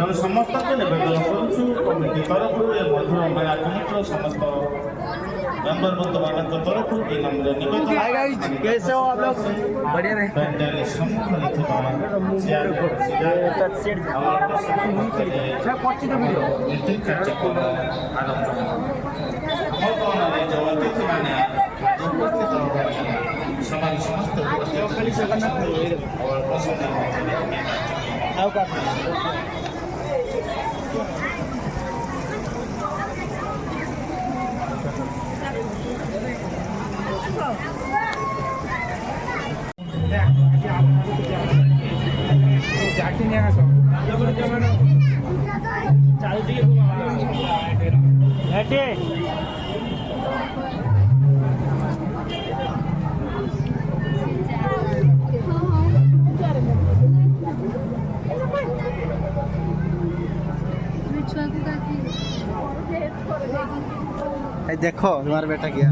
ତେଣୁ ସମସ୍ତଙ୍କୁ ନିବେଦନ କରୁଛୁ କମିଟି ତରଫରୁ ଏ ମଧୁର ମେଳା କମିଟିର ସମସ୍ତ मेंबर बंधुମାନଙ୍କ ତରଫରୁ ଏ ନମ୍ର ନିବେଦନ ପ୍ୟାଣ୍ଡେଲ ସମ୍ମୁଖରେ ଥିବା ଚେୟାରରେ ମିଟିଂ କାର୍ଯ୍ୟକ୍ରମ ଆରମ୍ଭ ହେବ। ମତଦାନରେ ଯେଉଁ ଅତିଥିମାନେ ଉପସ୍ଥିତ ସେମାନେ ସମସ୍ତେ ଉପସ୍ଥିତ ଅଳ୍ପ ସମୟ देखो तुम्हारा बेटा क्या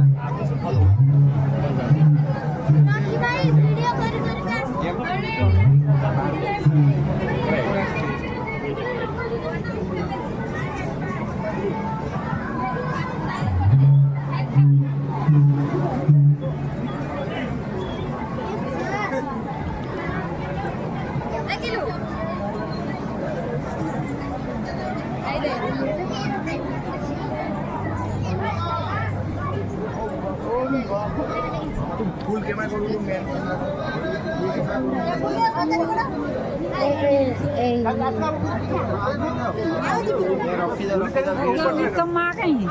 फूल के मैं करूँ मैं तो माँ कहीं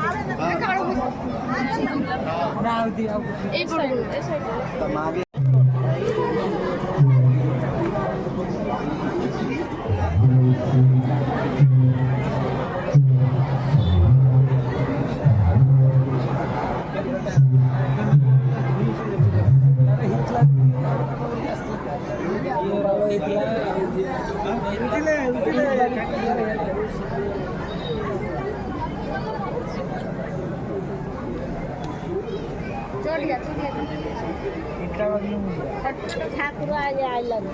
ठाकुर आई लव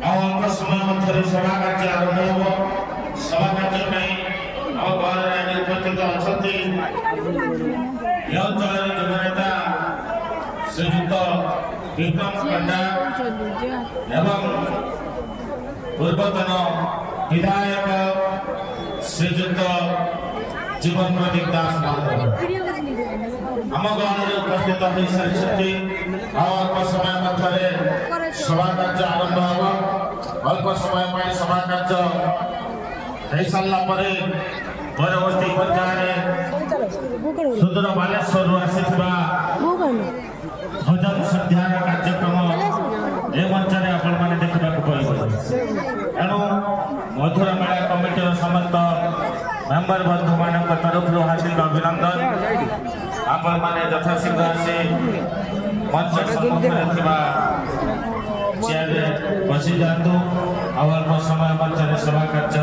अल्प समय मध्य सभा कार्य आरंभ हो सभा कार्य में उपस्थित अच्छा नेता श्रीयुक्त विक्रम पंडा एवं पूर्वतन विधायक श्रीयुक्त जीवन प्रदीप दास आम गाँव में उपस्थित हो सारी अल्प समय मध्य सभा कार्य आरंभ हो अल्प समय सभा कार्य हो सारा परवर्ती पर्यायर सुदूर बालेश्वर आसीथिबा भजन संध्यार कार्यक्रम ए मंच में आपण मैंने देखा पाइबे एणु मधुर मेला कमिटीर समस्त मेंबर बंधु मान तरफ हार्दिक अभिनंदन आपण मैंने यथाशीघ्र आसी मंच सम्मुखें चेयर बसी जातु अल्प समय मंच सभा कार्य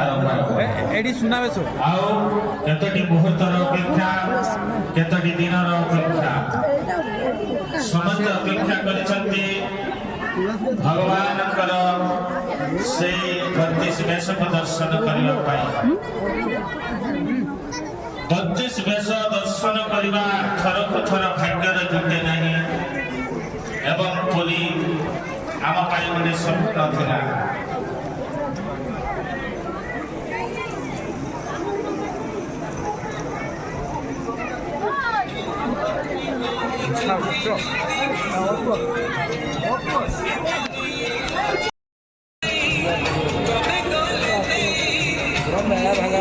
आरंभ सुनावेश केतोटी मुहूर्तर अपेक्षा केतोटी दिनर अपेक्षा समस्त अपेक्षा करिसंती भगवान से 32 वेश प्रदर्शन करने 32 वेश दर्शन करने थरक थर भाग्यर जुटे नहीं एवं पुरी आम गोटे स्वप्न था मेला भागा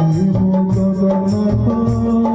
ଜଗନ୍ନାଥ